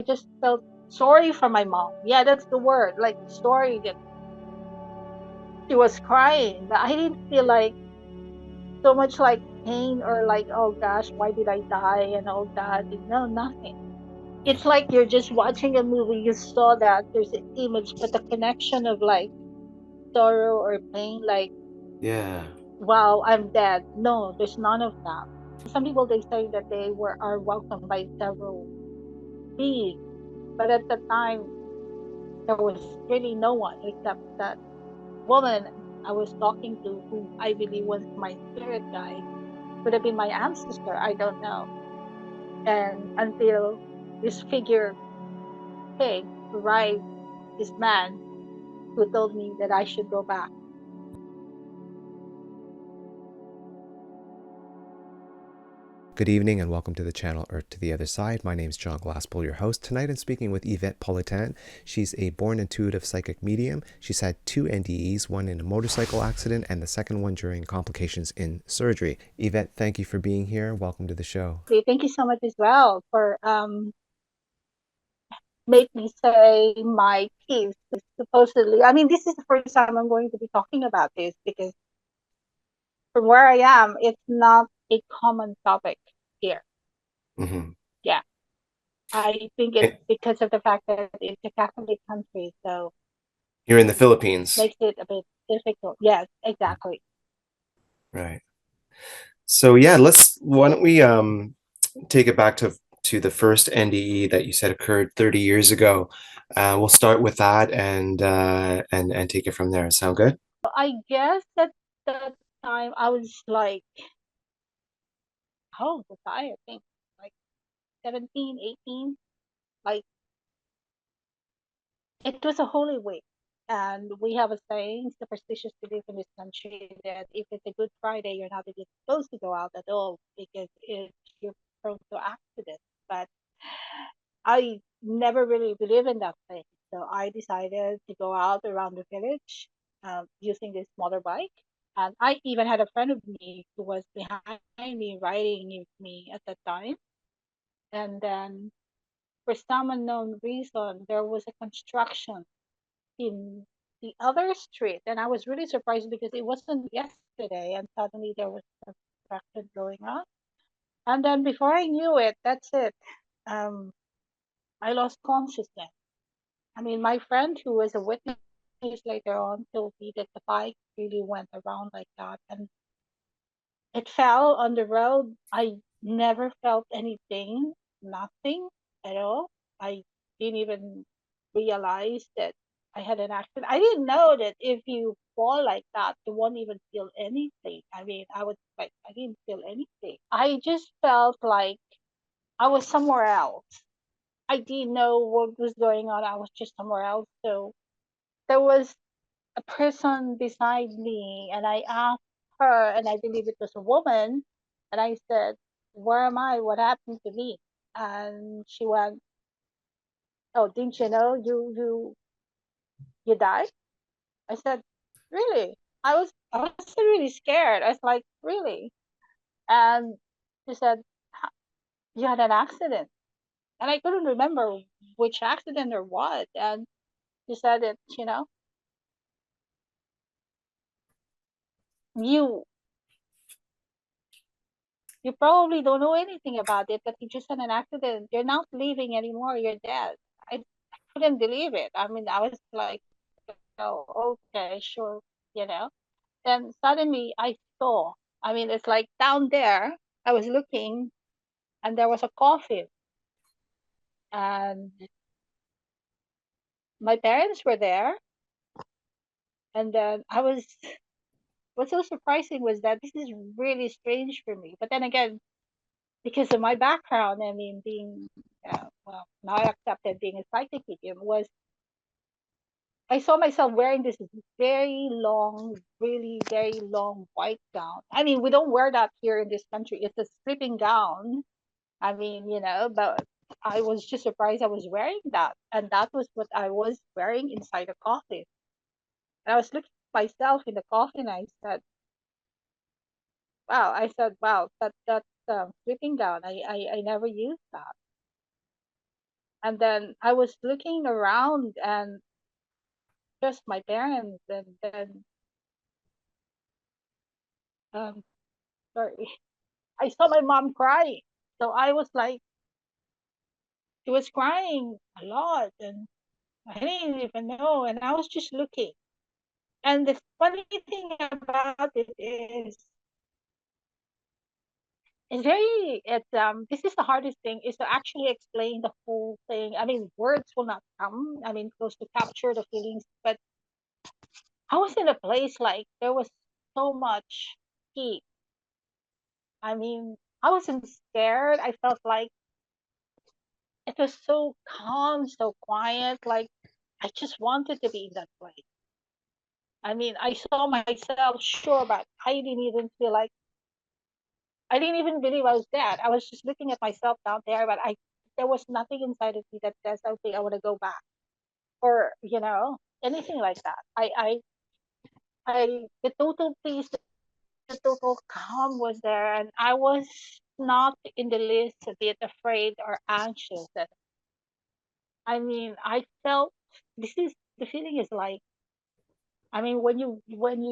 just felt sorry for my mom. Yeah, that's the word. Like sorry that she was crying, but I didn't feel like so much like pain or like, oh gosh, why did I die and all that. No, nothing. It's like you're just watching a movie. You saw that there's an image, but the connection of like sorrow or pain, like, Yeah. wow, I'm dead. No, there's none of that. Some people they say that they were are welcomed by several beings, but at the time there was really no one except that woman I was talking to, who I believe was my spirit guide. Could have been my ancestor. I don't know. And until this figure came, arrived, this man who told me that I should go back. Good evening and welcome to the channel Earth to the Other Side. My name is John Glasspool, your host. Tonight I'm speaking with Aivette Politan. She's a born intuitive psychic medium. She's had 2 NDEs, one in a motorcycle accident and the second one during complications in surgery. Aivette, thank you for being here. Welcome to the show. Okay, thank you so much as well for make me say my piece. Supposedly, I mean, this is the first time I'm going to be talking about this because from where I am, it's not a common topic here. Mm-hmm. Yeah, I think it's because of the fact that it's a Catholic country, so You're in the Philippines. makes it a bit difficult. Yes, exactly. Right. So yeah, why don't we take it back to the first NDE that you said occurred 30 years ago. We'll start with that and take it from there. Sound good? I guess at that time I was like, how old was I think like 17, 18. Like it was a holy week. And we have a saying, superstitious belief in this country, that if it's a Good Friday, you're not even supposed to go out at all because you're prone to accidents. But I never really believe in that thing. So I decided to go out around the village using this motorbike. And I even had a friend of me who was behind me riding with me at that time. And then for some unknown reason, there was a construction in the other street. And I was really surprised because it wasn't yesterday. And suddenly there was construction going on. And then before I knew it, that's it. Um, I lost consciousness. I mean, my friend who was a witness later on told me that the bike really went around like that and it fell on the road. I never felt any pain, nothing at all. I didn't even realize that I had an accident. I didn't know that if you fall like that, you won't even feel anything. I mean, I was like, I didn't feel anything. I just felt like I was somewhere else. I didn't know what was going on. I was just somewhere else. So there was a person beside me, and I asked her, and I believe it was a woman, and I said, "Where am I? What happened to me?" And she went, "Oh, didn't you know you died?" I said, "Really?" I was really scared. I was like, "Really?" And she said, "You had an accident," and I couldn't remember which accident or what. And she said that you you probably don't know anything about it, but you just had an accident. You're not living anymore. You're dead. I couldn't believe it. I mean, I was like, oh, okay, sure, you know. Then suddenly I saw, I mean, it's like down there, I was looking and there was a coffin. And my parents were there. And then what's so surprising was that this is really strange for me. But then again, because of my background, I mean, being well, now I accepted being a psychic medium was I saw myself wearing this very long, really very long white gown. I mean, we don't wear that here in this country. It's a sleeping gown. I mean, but I was just surprised I was wearing that, and that was what I was wearing inside the coffin. And I was looking at myself in the coffin. I said, "Wow!" I said, "Wow, that sleeping gown. I never used that." And then I was looking around and just my parents, and then um sorry, I saw my mom crying. So I was like, she was crying a lot, and I didn't even know. And I was just looking. And the funny thing about it is, this is the hardest thing, is to actually explain the whole thing. I mean, words will not come. I mean, close to capture the feelings, but I was in a place like there was so much heat. I mean, I wasn't scared. I felt like it was so calm, so quiet. Like I just wanted to be in that place. I mean, I saw myself, sure, but I didn't even believe I was dead. I was just looking at myself down there, but there was nothing inside of me that says, okay, I want to go back, or anything like that. The total peace, the total calm was there, and I was not in the least a bit afraid or anxious. I mean, I felt the feeling is like, I mean, when you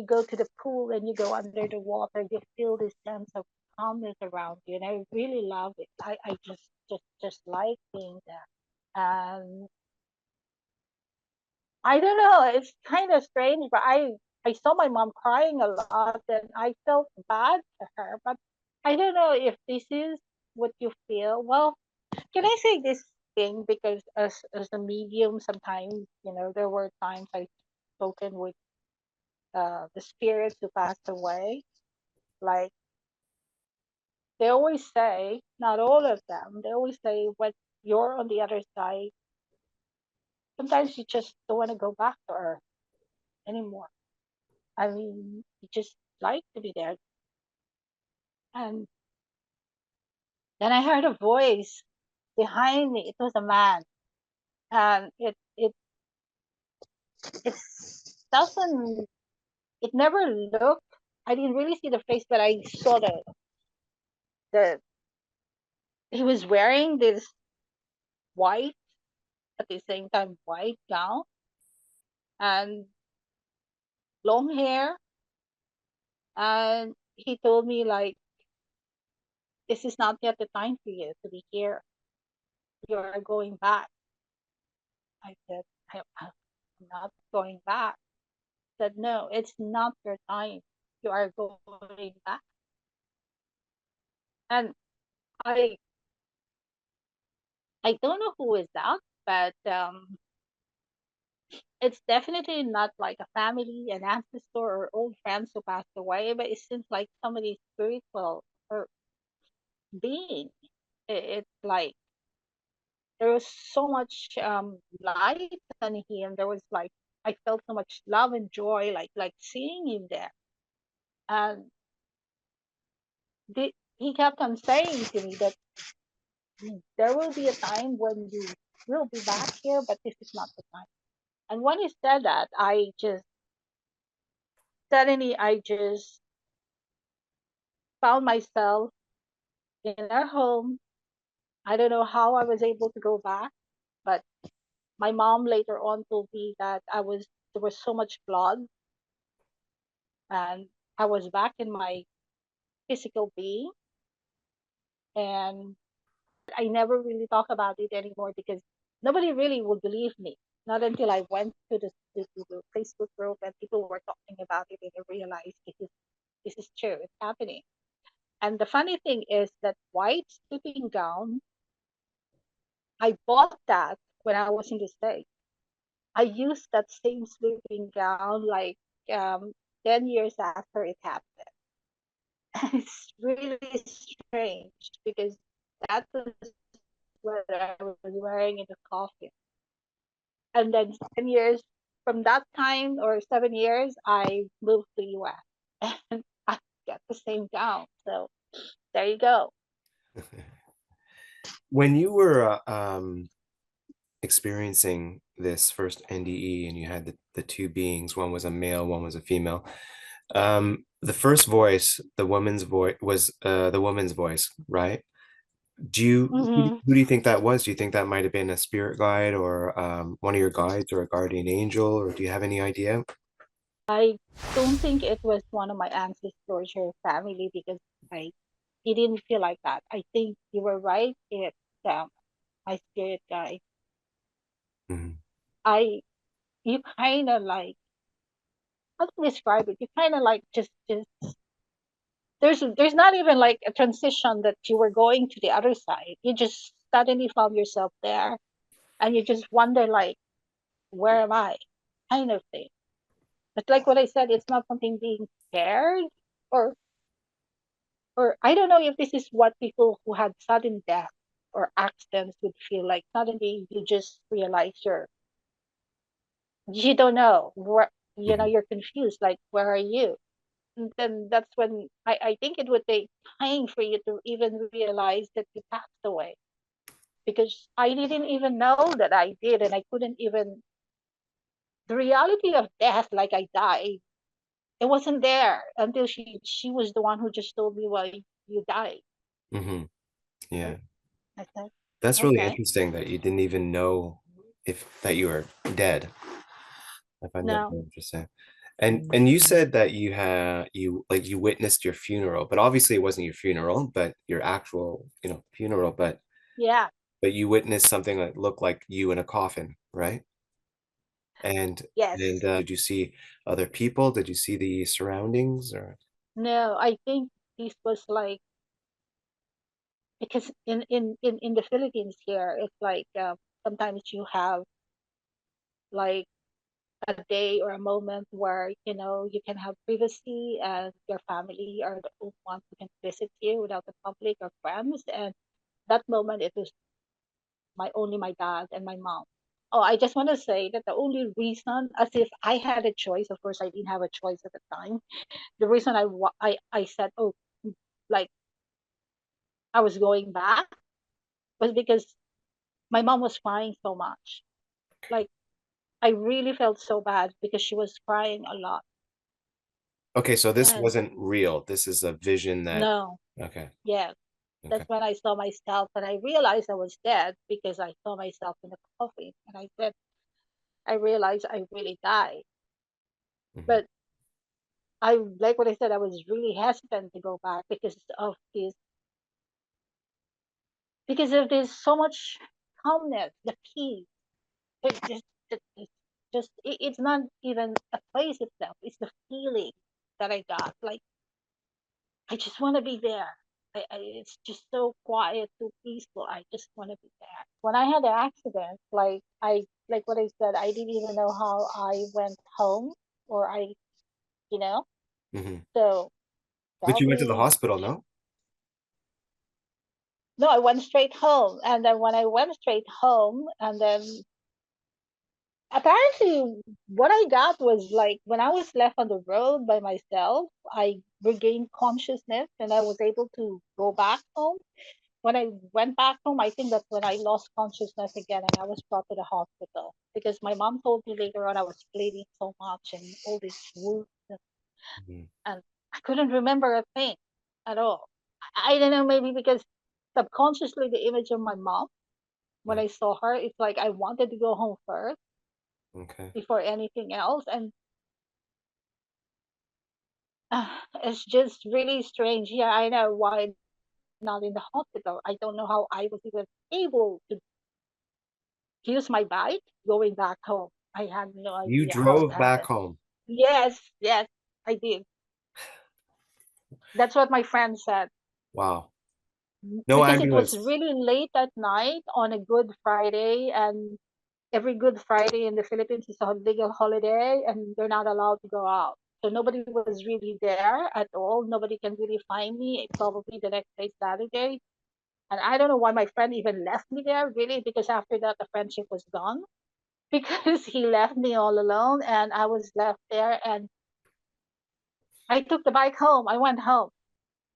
go to the pool and you go under the water, you feel this sense of calmness around you, and I really love it. I just like being there, and I don't know. It's kind of strange, but I saw my mom crying a lot, and I felt bad for her. But I don't know if this is what you feel. Well, can I say this thing, because as a medium, sometimes there were times I spoken with the spirits who passed away. Like they always say, not all of them, they always say when you're on the other side, sometimes you just don't want to go back to Earth anymore. I mean, you just like to be there. And then I heard a voice behind me. It was a man, and it doesn't. It never looked. I didn't really see the face, but I saw the he was wearing this white, at the same time white gown, and long hair. And he told me like, this is not yet the time for you to be here. You are going back. I said, I'm not going back. He said, no, it's not your time. You are going back. And I I don't know who is that, but it's definitely not like a family, an ancestor, or old friends who passed away, but it seems like somebody spiritual or being. It's like there was so much light on him. There was like, I felt so much love and joy, like seeing him there. And he kept on saying to me that there will be a time when you will be back here, but this is not the time. And when he said that, I just found myself in our home. I don't know how I was able to go back, but my mom later on told me that there was so much blood, and I was back in my physical being. And I never really talk about it anymore because nobody really would believe me. Not until I went to the Facebook group and people were talking about it, and I realized this is true. It's happening. And the funny thing is that white sleeping gown, I bought that when I was in the States. I used that same sleeping gown like um, 10 years after it happened. It's really strange because that was what I was wearing in the coffin. And then 7 years from that time, or 7 years, I moved to US and I got the same gown. So there you go. When you were experiencing this first NDE and you had the two beings, one was a male, one was a female, the first voice, the woman's voice, was the woman's voice, right? Hmm. Who do you think that was? Do you think that might have been a spirit guide or one of your guides or a guardian angel, or do you have any idea? I don't think it was one of my ancestors or family because I he didn't feel like that. I think you were right. It's my spirit guide. Mhm. I you kind of like how to describe it. You kind of like just there's not even like a transition that you were going to the other side. You just suddenly found yourself there, and you just wonder like, where am I? Kind of thing. But like what I said, it's not something being scared or or I don't know if this is what people who had sudden death or accidents would feel like. Suddenly you just realize you don't know where Mhm. you're confused, like where are you? And then that's when I think it would take time for you to even realize that you passed away. Because I didn't even know that I did and I couldn't even the reality of death, like I died, it wasn't there until she was the one who just told me, well, you died. Mhm. Yeah. I said, That's really okay. interesting that you didn't even know if that you were dead. I find that No. very interesting. And you said that you witnessed your funeral, but obviously it wasn't your funeral, but your actual, funeral, Yeah. but you witnessed something that looked like you in a coffin, right? And Yes. did you see other people? Did you see the surroundings or? No, I think this was like because in the Philippines here, it's like sometimes you have like a day or a moment where you can have privacy and your family are the only ones who can visit you without the public or friends. And that moment, it was my dad and my mom. Oh, I just want to say that the only reason, as if I had a choice, of course I didn't have a choice at the time. The reason I said, oh, like I was going back was because my mom was crying so much. Like I really felt so bad because she was crying a lot. Okay, so this And wasn't real. This is a vision that. no, Okay, yeah, okay. that's when I saw myself and I realized I was dead because I saw myself in the coffin. And I said, I realized I really died. Mhm. But I like what I said, I was really hesitant to go back because of this so much calmness, the peace. It it's it's not even a place itself, it's the feeling that I got. Like I just want to be there. It's just so quiet, so peaceful. I just want to be there. When I had the accident, like what I said, I didn't even know how I went home, or you know. Mhm. So But you went to the probably hospital, no? no, I went straight home, and then when I went straight home, and then apparently what I got was like when I was left on the road by myself, I regained consciousness and I was able to go back home. When I went back home, I think that's when I lost consciousness again and I was brought to the hospital because my mom told me later on I was bleeding so much and all these wounds Mhm. and I couldn't remember a thing at all. I don't know, maybe because subconsciously the image of my mom, when Yeah. I saw her, it's like I wanted to go home first Okay. before anything else. And it's just really strange. Yeah, I know why not in the hospital. I don't know how I was even able to use my bike going back home. I had no You idea how it drove back happened. home. Yes, yes, I did. That's what my friend said. Wow. No Because it was ambulance. really late at night on a Good Friday, and every Good Friday in the Philippines is a legal holiday, and they're not allowed to go out. So nobody was really there at all. Nobody can really find me. Probably the next day, Saturday. And I don't know why my friend even left me there, really, because after that, the friendship was gone. Because he left me all alone and I was left there. And I took the bike home. I went home.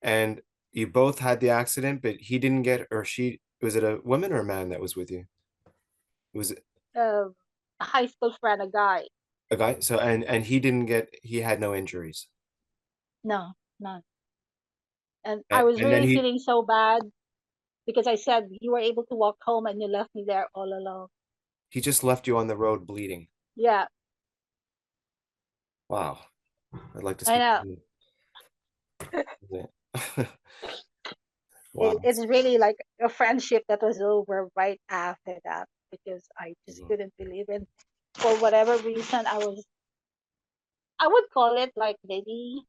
And you both had the accident, but he didn't get, or she, was it a woman or a man that was with you? It was Uh, a high school friend, a guy. a guy. So, and he didn't get, he had no injuries. No, none. And I was And then really he, feeling so bad. because I said you were able to walk home and you left me there all alone. He just left you on the road bleeding. Yeah, Wow. I'd like to I speak know. to him. Wow. It's really like a friendship that was over right after that because I just Mhm. couldn't believe it. For whatever reason, I would call it like maybe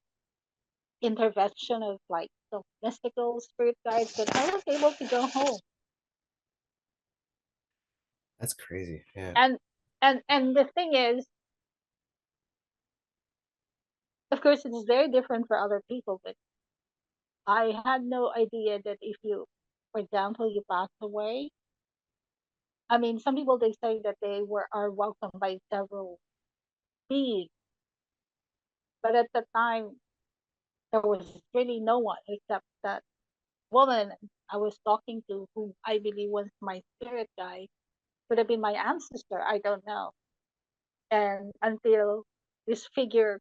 intervention of like the mystical spirit guides, but I was able to go home. That's crazy. Yeah. And and the thing is, of course, it's very different for other people, but I had no idea that if you, for example, you pass away. I mean, some people they say that they were are welcomed by several beings, but at the time there was really no one except that woman I was talking to, who I believe was my spirit guide, could have been my ancestor. I don't know. And until this figure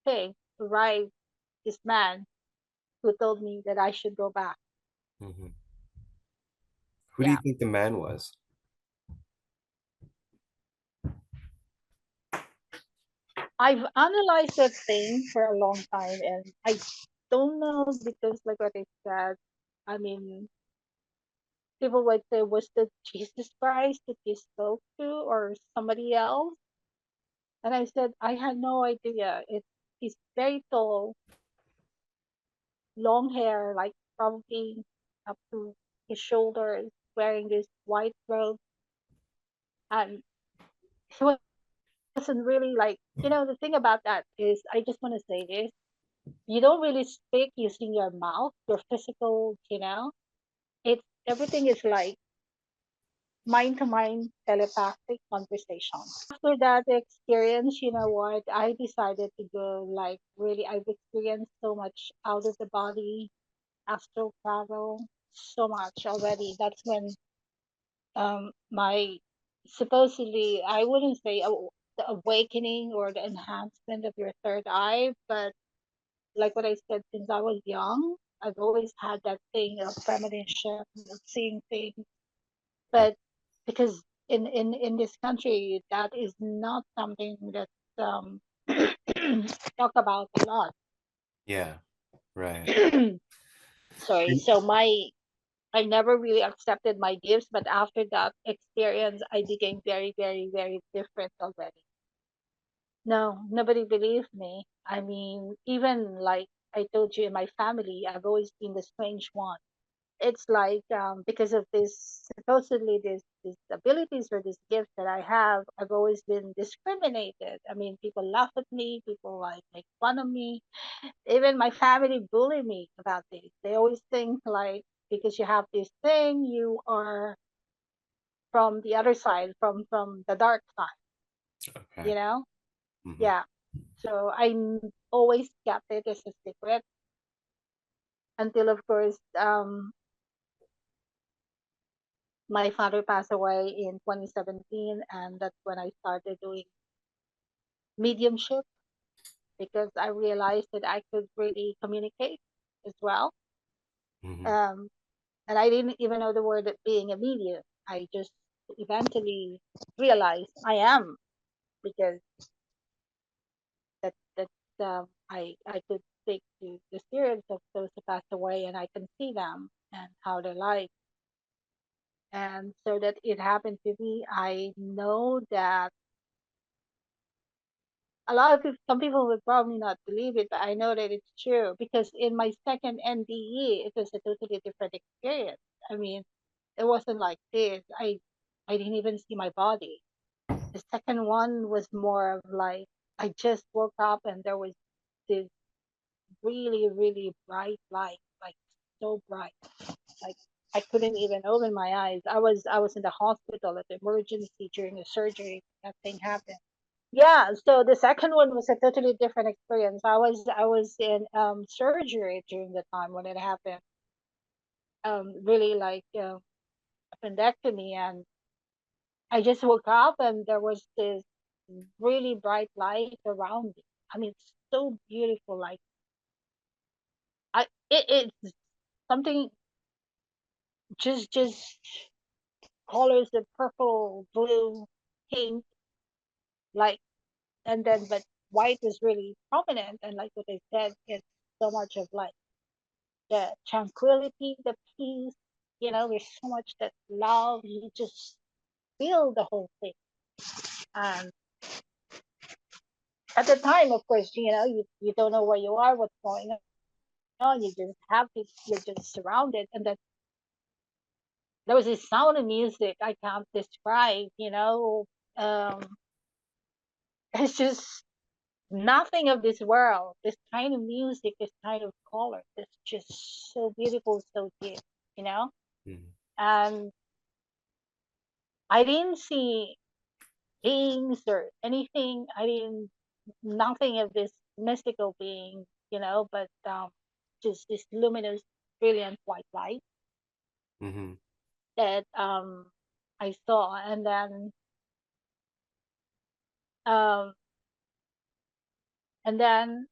thing arrived, this man who told me that I should go back. Hmm. Who do you Yeah, think the man was? I've analyzed that thing for a long time, and I don't know because, like what I said, I mean, people would say, was the Jesus Christ that you spoke to, or somebody else? And I said, I had no idea. He's very tall, long hair, like probably up to his shoulders, wearing this white robe, and he wasn't really like, the thing about that is, I just want to say this: you don't really speak using your mouth, your physical, it's everything is like mind to mind telepathic conversation. After that experience, you know what? I decided to go like really, I've experienced so much out of the body, astral travel, so much already. That's when my supposedly, I wouldn't say the awakening or the enhancement of your third eye, but like what I said, since I was young, I've always had that thing of premonition, of seeing things. But because in this country, that is not something that um, talk about a lot. Yeah. Right. Sorry. So I never really accepted my gifts, but after that experience, I became very, very, very different already. No, nobody believed me. I mean, even like I told you in my family, I've always been the strange one. It's like because of this supposedly this abilities or this gift that I have, I've always been discriminated. I mean, people laugh at me, people like make fun of me. Even my family bully me about this. They always think like because you have this thing, you are from the other side, from the dark side, Okay. you know? Hmm. Yeah. So always kept it as a secret until, of course, my father passed away in 2017, and that's when I started doing mediumship because I realized that I could really communicate as well. Hmm. Um, and I didn't even know the word of being a medium. I just eventually realized I am because I could speak to the spirits of those who passed away, and I can see them and how they like. And so that it happened to me, I know that a lot of people, some people would probably not believe it, but I know that it's true because in my second NDE, it was a totally different experience. I mean, it wasn't like this. I didn't even see my body. The second one was more of like I just woke up and there was this really, really bright light, like so bright, like I couldn't even open my eyes. I was in the hospital at the emergency during the surgery. That thing happened. Yeah, so the second one was a totally different experience. I was in surgery during the time when it happened. Really like appendectomy, and I just woke up and there was this really bright light around me. I mean, it's so beautiful. Like it's something. just colors of purple, blue, pink, like, and then but white was really prominent, and like what I said, it's so much of like the tranquility, the peace. There's so much that love. You just feel the whole thing. And at the time, of course, you don't know where you are, what's going on. You just happy. You're just surrounded, and then there was this sound of music I can't describe. Um, it's just nothing of this world. This kind of music, this kind of color, it's just so beautiful, so deep. You know, Mm-hmm. and I didn't see beings or anything. I didn't nothing of this mystical being, but just this luminous, brilliant white light Mm-hmm. that I saw, and then um, and then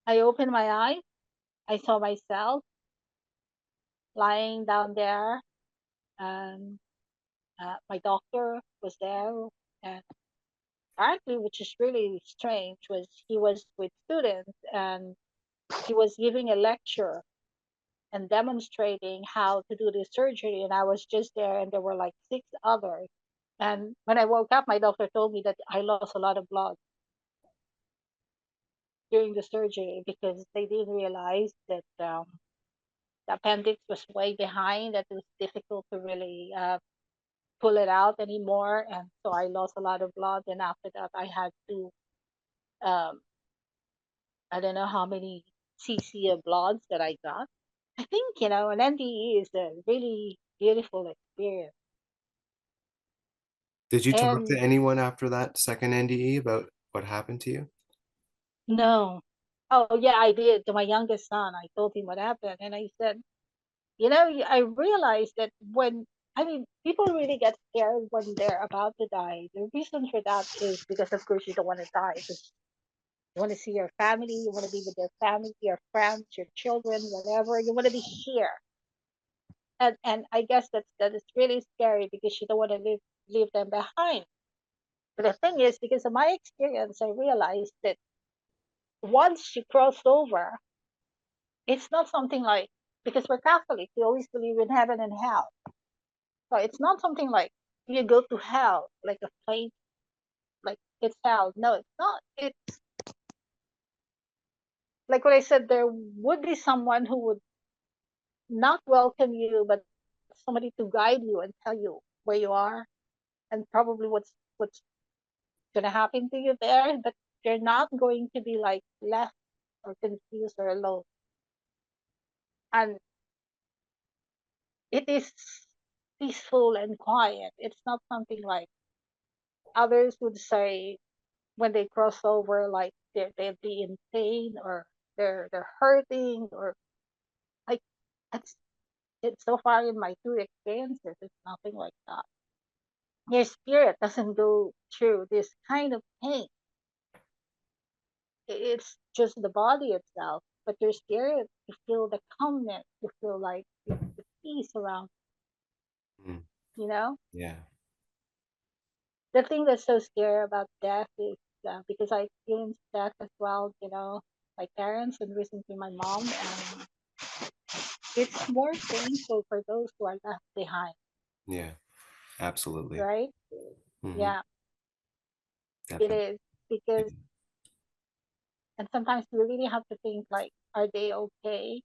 I opened my eyes. I saw myself lying down there, and my doctor was there, and apparently, which is really strange, was he was with students and he was giving a lecture and demonstrating how to do this surgery. And I was just there, and there were like six others. And when I woke up, my doctor told me that I lost a lot of blood during the surgery because they didn't realize that the appendix was way behind, that it was difficult to really pull it out anymore. And so I lost a lot of blood. And after that, I had to, um, I don't know how many cc of bloods that I got. I think, an NDE is a really beautiful experience. Did you talk to And anyone after that second NDE about what happened to you? no. Oh, yeah, I did. To my youngest son, I told him what happened. And I said, I realized that people really get scared when they're about to die. The reason for that is because, of course, you don't want to die. Because you want to see your family, you want to be with your family, your friends, your children, whatever. You want to be here. And I guess that is really scary because you don't want to leave them behind. But the thing is, because of my experience, I realized that once you cross over, it's not something like, because we're Catholic, we always believe in heaven and hell. So it's not something like you go to hell, like a place, like it's hell. No, it's not. It's like what I said, there would be someone who would not welcome you, but somebody to guide you and tell you where you are and probably what's gonna happen to you there. But you're not going to be like left or confused or alone. And it is peaceful and quiet. It's not something like others would say when they cross over, like they'll be in pain or they're hurting or like it's so far in my two experiences, it's nothing like that. Your spirit doesn't go through this kind of pain. It's just the body itself, but your spirit, you feel the calmness, you feel like the peace around, Mm. you know. Yeah. The thing that's so scary about death is because I experienced death as well, my parents and recently my mom, and it's more painful for those who are left behind, Yeah. Absolutely. right? Mm-hmm. Yeah, it Definitely. is because, and sometimes you really have to think like, are they okay?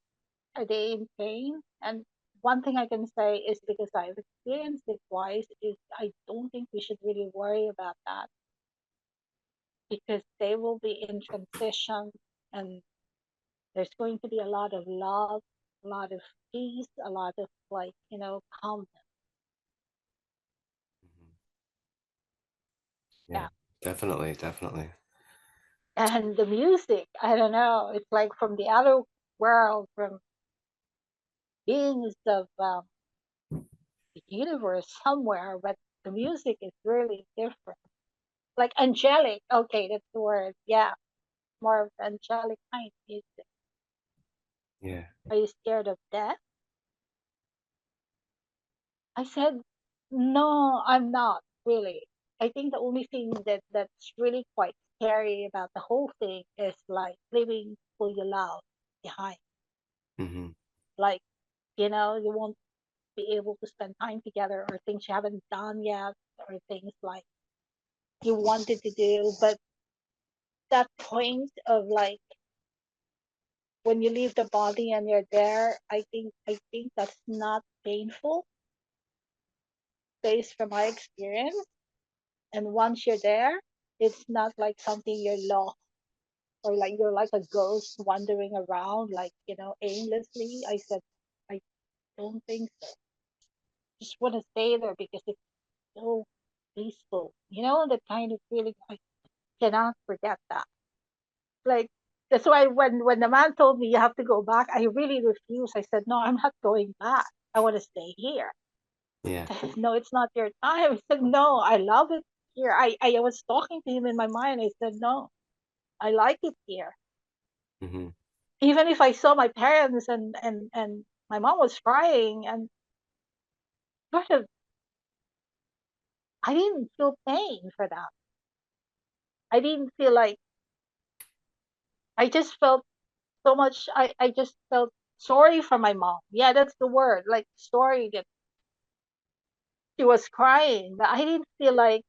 Are they in pain? And one thing I can say is because I've experienced it twice, is I don't think we should really worry about that because they will be in transition and there's going to be a lot of love, a lot of peace, a lot of like, calmness. Mhm. Yeah. Yeah. Definitely. Definitely. And the music, I don't know, it's like from the other world, from beings of the universe somewhere, but the music is really different. Like angelic, okay, that's the word. Yeah, more of angelic kind of music. Yeah. Are you scared of death? I said, no, I'm not really. I think the only thing that's really quite scary about the whole thing is like leaving who you love behind. Mm-hmm. Like, you won't be able to spend time together, or things you haven't done yet, or things like you wanted to do. But that point of like when you leave the body and you're there, I think that's not painful based from my experience. And once you're there, it's not like something you're lost, or like you're like a ghost wandering around, like, aimlessly. I said, I don't think so. Just want to stay there because it's so peaceful. The kind of feeling I cannot forget that. Like, that's why when the man told me you have to go back, I really refused. I said, no, I'm not going back. I want to stay here. Yeah. No, it's not your time. I said, no, I love it here. I was talking to him in my mind. I said, no, I like it here. Mm-hmm. Even if I saw my parents, and my mom was crying, and sort of, I didn't feel pain for that. I didn't feel like, I just felt so much. I just felt sorry for my mom. Yeah, that's the word. Like, sorry that she was crying, but I didn't feel like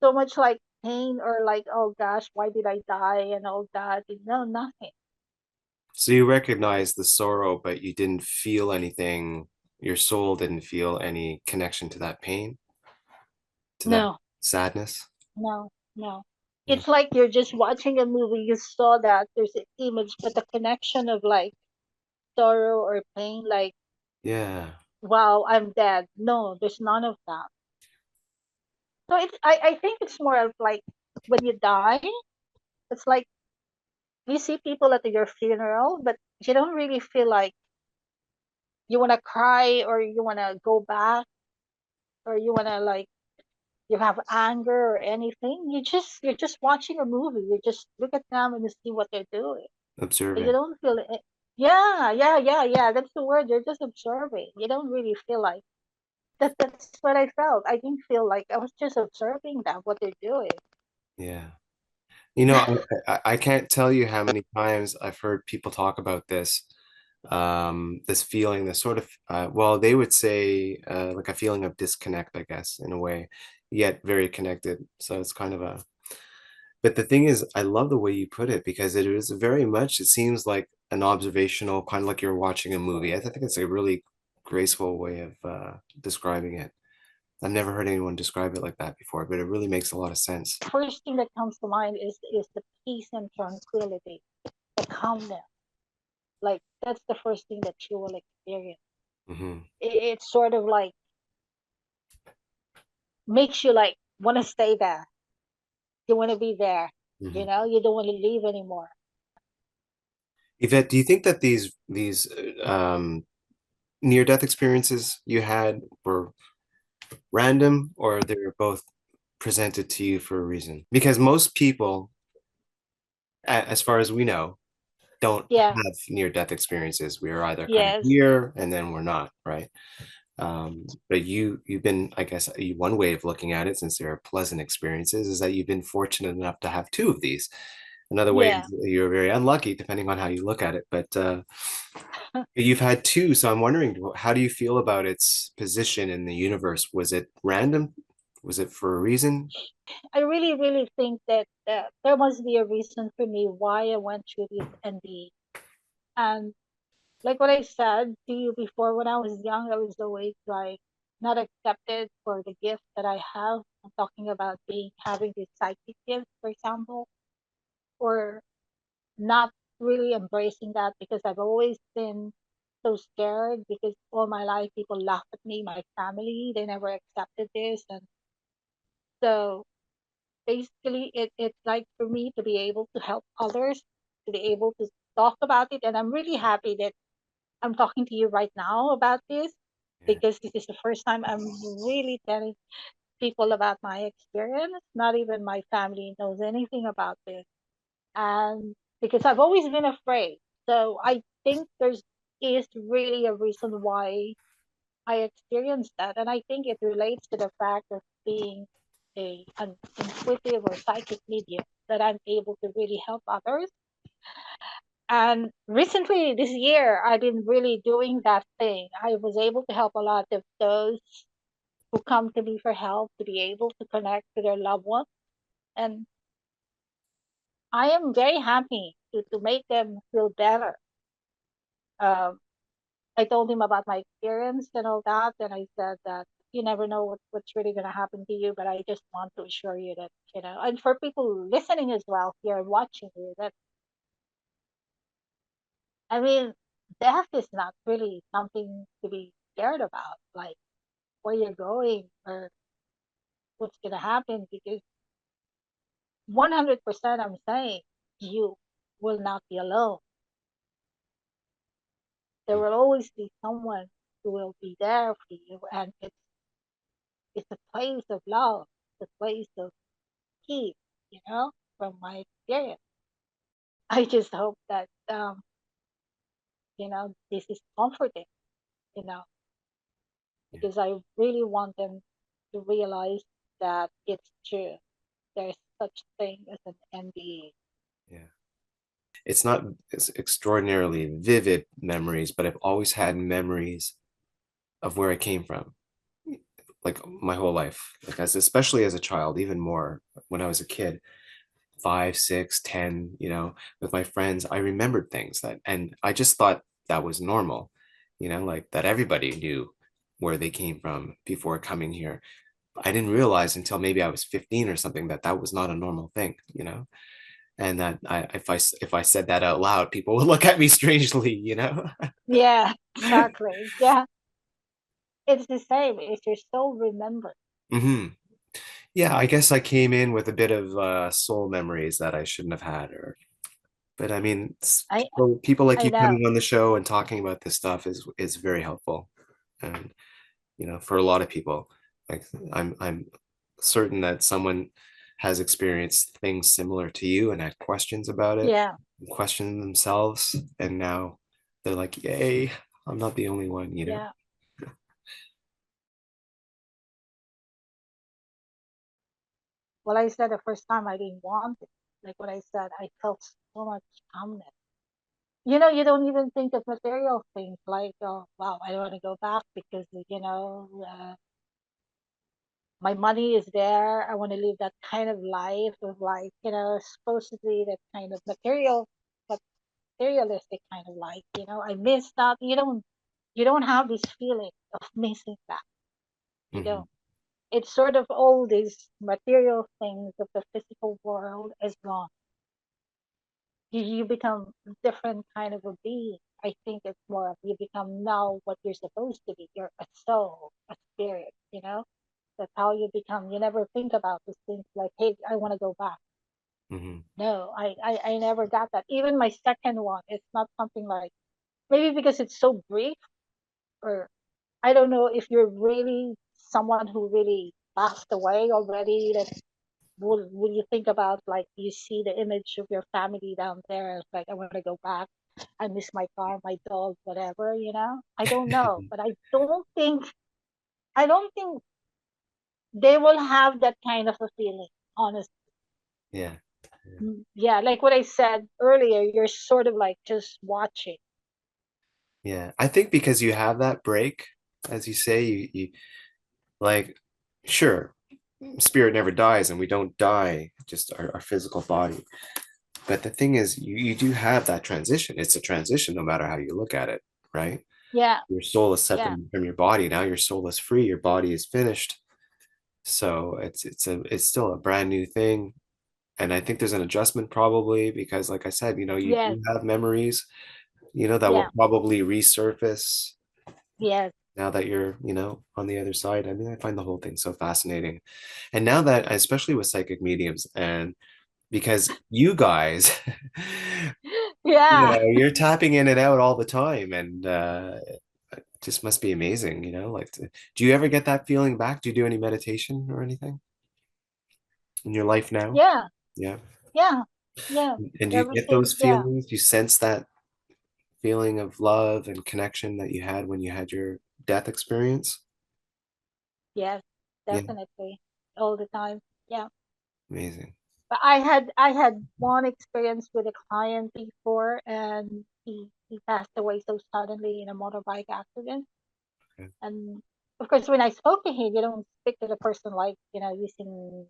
so much like pain, or like, oh gosh, why did I die and all that. No, nothing. So you recognize the sorrow, but you didn't feel anything. Your soul didn't feel any connection to that pain, to that No, sadness. no, no. Mm. It's like you're just watching a movie. You saw that there's an image, but the connection of like sorrow or pain, like, Yeah. wow, I'm dead. No, there's none of that. So I think it's more of like when you die, it's like you see people at your funeral, but you don't really feel like you want to cry, or you want to go back, or you want to like, you have anger or anything. You're just watching a movie. You just look at them and you see what they're doing. So you Observing. don't feel it. Yeah, yeah, yeah, yeah. That's the word. You're just observing. You don't really feel like that. That's what I felt. I didn't feel like, I was just observing them, what they're doing. Yeah. You know, I can't tell you how many times I've heard people talk about this, this feeling, this sort of, well, they would say like a feeling of disconnect, I guess, in a way, yet very connected. So it's kind of a, but the thing is, I love the way you put it because it is very much, it seems like an observational, kind of like you're watching a movie. I think it's a really graceful way of describing it. I've never heard anyone describe it like that before, but it really makes a lot of sense. First thing that comes to mind is the peace and tranquility, the calmness. Like, that's the first thing that you will experience. Hmm. It's sort of like makes you like want to stay there. You want to be there. Hmm. You don't want to leave anymore. Yvette, do you think that these near-death experiences you had were random or they were both presented to you for a reason? Because most people, as far as we know, don't Yeah. have near-death experiences. We are either kind of Yes. here and then we're not, right? But you've been, I guess, one way of looking at it, since there are pleasant experiences, is that you've been fortunate enough to have two of these. Another way Yeah. is you're very unlucky, depending on how you look at it. But you've had two, so I'm wondering, how do you feel about its position in the universe? Was it random? Was it for a reason? I really, really think that there must be a reason for me why I went through this ND. And like what I said to you before, when I was young, I was always like not accepted for the gift that I have. I'm talking about having this psychic gift, for example, or not really embracing that, because I've always been so scared, because all my life people laugh at me, my family, they never accepted this. And so basically it's like for me to be able to help others, to be able to talk about it. And I'm really happy that I'm talking to you right now about this, Yeah. because this is the first time I'm really telling people about my experience. Not even my family knows anything about this. And because I've always been afraid. So I think there's is really a reason why I experienced that, and I think it relates to the fact of being an intuitive or psychic medium, that I'm able to really help others. And recently, this year, I've been really doing that thing. I was able to help a lot of those who come to me for help to be able to connect to their loved ones. And I am very happy to make them feel better. Um, I told him about my experience and all that, and I said that you never know what's really going to happen to you, but I just want to assure you that, and for people listening as well here and watching you, that, I mean, death is not really something to be scared about, like where you're going or what's going to happen, because 100% I'm saying you will not be alone. There will always be someone who will be there for you, and it's a place of love, it's a place of peace, from my experience. I just hope that this is comforting, you know, Yeah. because I really want them to realize that it's true. There's such thing as an NDE. Yeah. It's not extraordinarily vivid memories, but I've always had memories of where I came from, like my whole life, like especially as a child, even more when I was a kid, 5, 6, 10, with my friends. I remembered things and I just thought that was normal, like that everybody knew where they came from before coming here. I didn't realize until maybe I was 15 or something that that was not a normal thing. And that if I said that out loud, people would look at me strangely. Yeah, exactly. Yeah, it's the same. It's your soul remembered. Hmm. Yeah, I guess I came in with a bit of soul memories that I shouldn't have had, but I mean, I people like I you know. coming on the show and talking about this stuff is very helpful, and for a lot of people, like I'm certain that someone has experienced things similar to you and had questions about it, Yeah, questioned themselves, and now they're like, "Yay, I'm not the only one." yeah. Well, I said the first time I didn't want it. Like what I said, I felt so much calmness. You don't even think of material things like, oh, wow, I don't want to go back because, my money is there. I want to live that kind of life of, like, supposedly that kind of but materialistic kind of life. I miss that. You don't have this feeling of missing that. You Hmm. don't. It's sort of all these material things of the physical world is gone. You become a different kind of a being. I think it's more of you become now what you're supposed to be. You're a soul, a spirit, That's how you become. You never think about these things like, hey, I want to go back. Hmm. No, I never got that. Even my second one, it's not something like, maybe because it's so brief, or I don't know if you're really someone who really passed away already, that will you think about, like, you see the image of your family down there, it's like, I want to go back, I miss my car, my dog, whatever, I don't know, but I don't think they will have that kind of a feeling, honestly. Yeah. Yeah, like what I said earlier, you're sort of like just watching. Yeah, I think because you have that break, as you say, you like, sure, spirit never dies and we don't die, just our physical body. But the thing is, you do have that transition. It's a transition no matter how you look at it, right? Yeah, Your soul is separate yeah, from your body. Now your soul is free, your body is finished. So it's still a brand new thing. And I think there's an adjustment probably because, like I said, you yes, do have memories, that yeah, will probably resurface yes, now that you're, on the other side. I mean, I find the whole thing so fascinating. And now that, especially with psychic mediums, and because you guys, yeah, you're tapping in and out all the time, and it just must be amazing, like, do you ever get that feeling back? Do you do any meditation or anything in your life now? yeah, Yeah. yeah, yeah. And do you Ever get since, those yeah, feelings? Do you sense that feeling of love and connection that you had when you had your death experience? Yes, Yeah, definitely. All the time. Yeah. amazing. But I had one experience with a client before, and he passed away so suddenly in a motorbike accident. Okay. And of course, when I spoke to him, you don't speak to the person like, using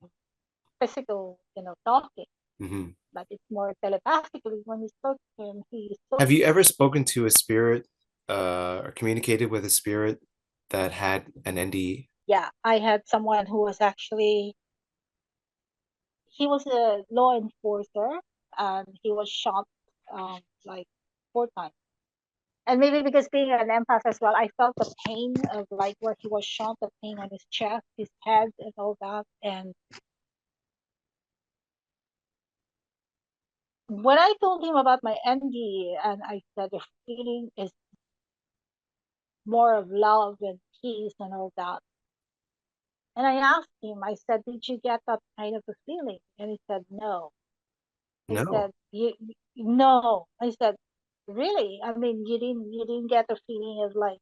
physical, talking, Hmm. but it's more telepathically. When you spoke to him, he spoke. Have you ever spoken to a spirit or communicated with a spirit that had an NDE? Yeah, I had someone who was actually, he was a law enforcer, and he was shot, like 4 times. And maybe because being an empath as well, I felt the pain of like where he was shot, the pain on his chest, his head, and all that. And when I told him about my ND, and I said the feeling is more of love and peace and all that. And I asked him, I said, did you get that kind of a feeling? And he said, no. I No, said, no. I said, really? I mean, you didn't get the feeling of like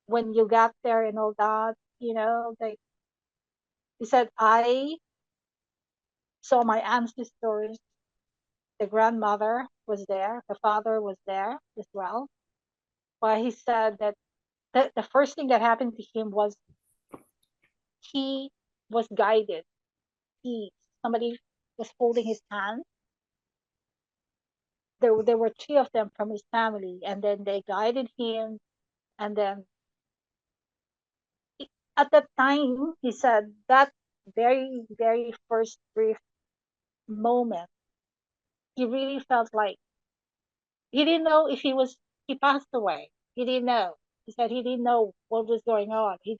when you got there and all that, like he said, I saw my ancestors, the grandmother was there, the father was there as well. But he said that the first thing that happened to him was he was guided. Somebody was holding his hand. There were three of them from his family, and then they guided him. And then at that time, he said that very, very first brief moment, he really felt like he didn't know if he passed away. He didn't know. He said he didn't know what was going on. He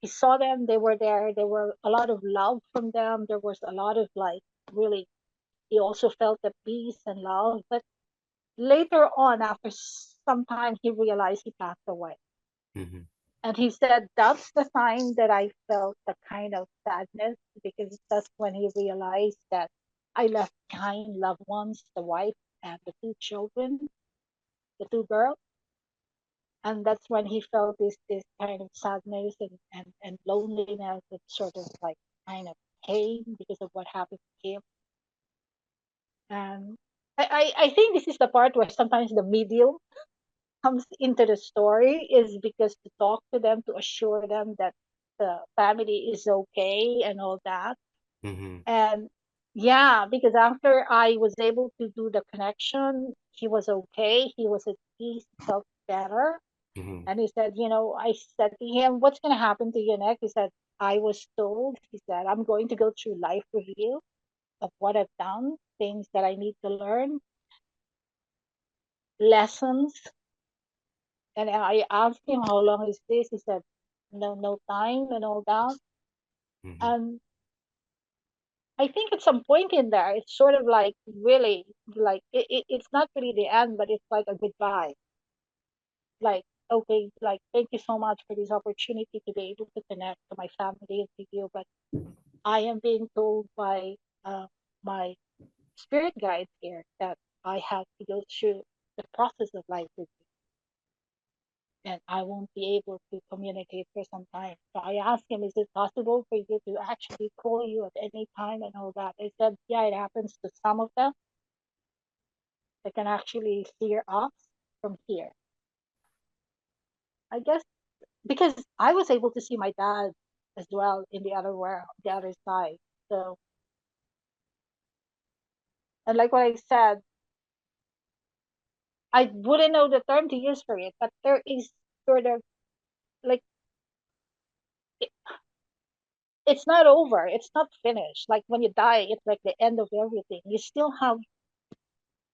saw them, they were there. There were a lot of love from them. There was a lot of like really, he also felt the peace and love. But later on, after some time, he realized he passed away. hmm And he said that's the time that I felt the kind of sadness, because that's when he realized that I left behind loved ones, the wife and the two children, the two girls. And that's when he felt this kind of sadness and loneliness and sort of like kind of pain because of what happened to him. And I think this is the part where sometimes the medium comes into the story, is because to talk to them, to assure them that the family is okay and all that. hmm And yeah, because after I was able to do the connection, he was okay. He was at peace, felt better. hmm And he said, I said to him, what's going to happen to you next? He said, I was told, he said, I'm going to go through life review of what I've done, things that I need to learn, lessons. And I asked him, how long is this? He said, no time and all that. hmm And I think at some point in there, it's sort of like really like it's not really the end, but it's like a goodbye. Like, okay, like thank you so much for this opportunity to be able to connect to my family and to you. But I am being told by my spirit guides here that I have to go through the process of life with you, and I won't be able to communicate for some time. So I asked him, is it possible for you to actually call you at any time and all that? I said, yeah, it happens to some of them. They can actually hear us from here. I guess because I was able to see my dad as well in the other world, the other side. So, and like what I said, I wouldn't know the term to use for it, but there is sort of like it, it's not over, it's not finished. Like when you die, it's like the end of everything. You still have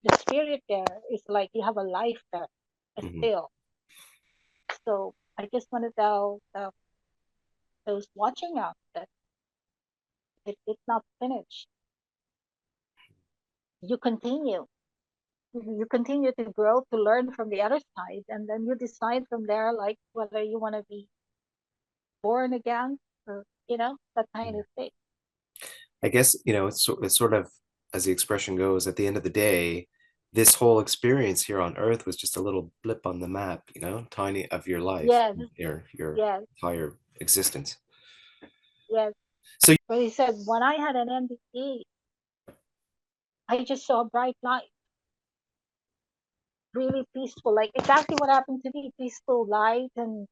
the spirit there. It's like you have a life there hmm still. So I just want to tell those watching us that it's not finished. You continue. You continue to grow, to learn from the other side, and then you decide from there, like whether you want to be born again, or that kind of thing. I guess, it's sort of, as the expression goes, at the end of the day, this whole experience here on Earth was just a little blip on the map, you know, tiny of your life, Yes, your yes, entire existence. yes. So But he said, when I had an NDE, I just saw a bright light, really peaceful, like exactly what happened to me, peaceful light. And,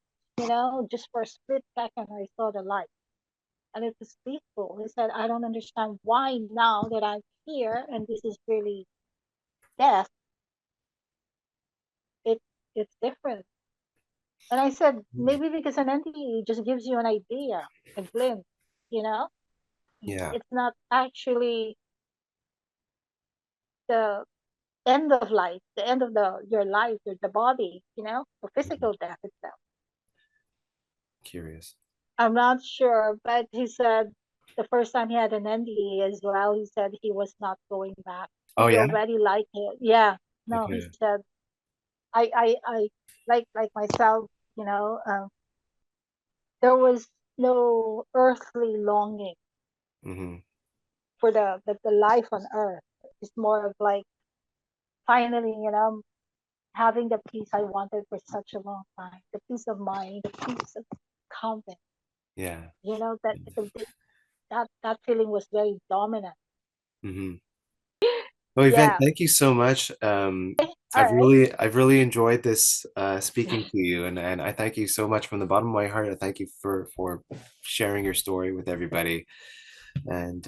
just for a split second, I saw the light and it was peaceful. He said, I don't understand why now that I'm here and this is really death, it, it's different. And I said, maybe because an NDE just gives you an idea, a glimpse, you know? yeah, It's not actually the end of life, the end of your life, or the body, the physical death itself. curious. I'm not sure, but he said the first time he had an NDE as well, he said he was not going back. Oh He yeah. already liked it. Yeah. No, he Okay. said, I like myself, there was no earthly longing Hmm. for the life on earth. It's more of like finally, having the peace I wanted for such a long time, the peace of mind, the peace of calmness. Yeah. That that feeling was very dominant. Hmm. Well, Yvette, Yeah. thank you so much. All right. I've really enjoyed this speaking to you, and I thank you so much from the bottom of my heart. I thank you for sharing your story with everybody and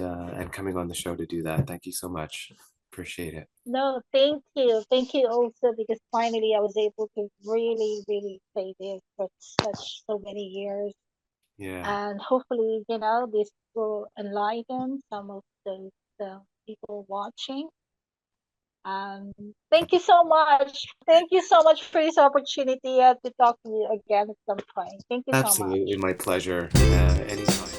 coming on the show to do that. Thank you so much. Appreciate it. No, thank you. Thank you also because finally I was able to really, really say this for so many years. Yeah, And hopefully, this will enlighten some of the people watching. And thank you so much. Thank you so much for this opportunity to talk to you again at some point. Thank you so absolutely, much. my pleasure. Anytime.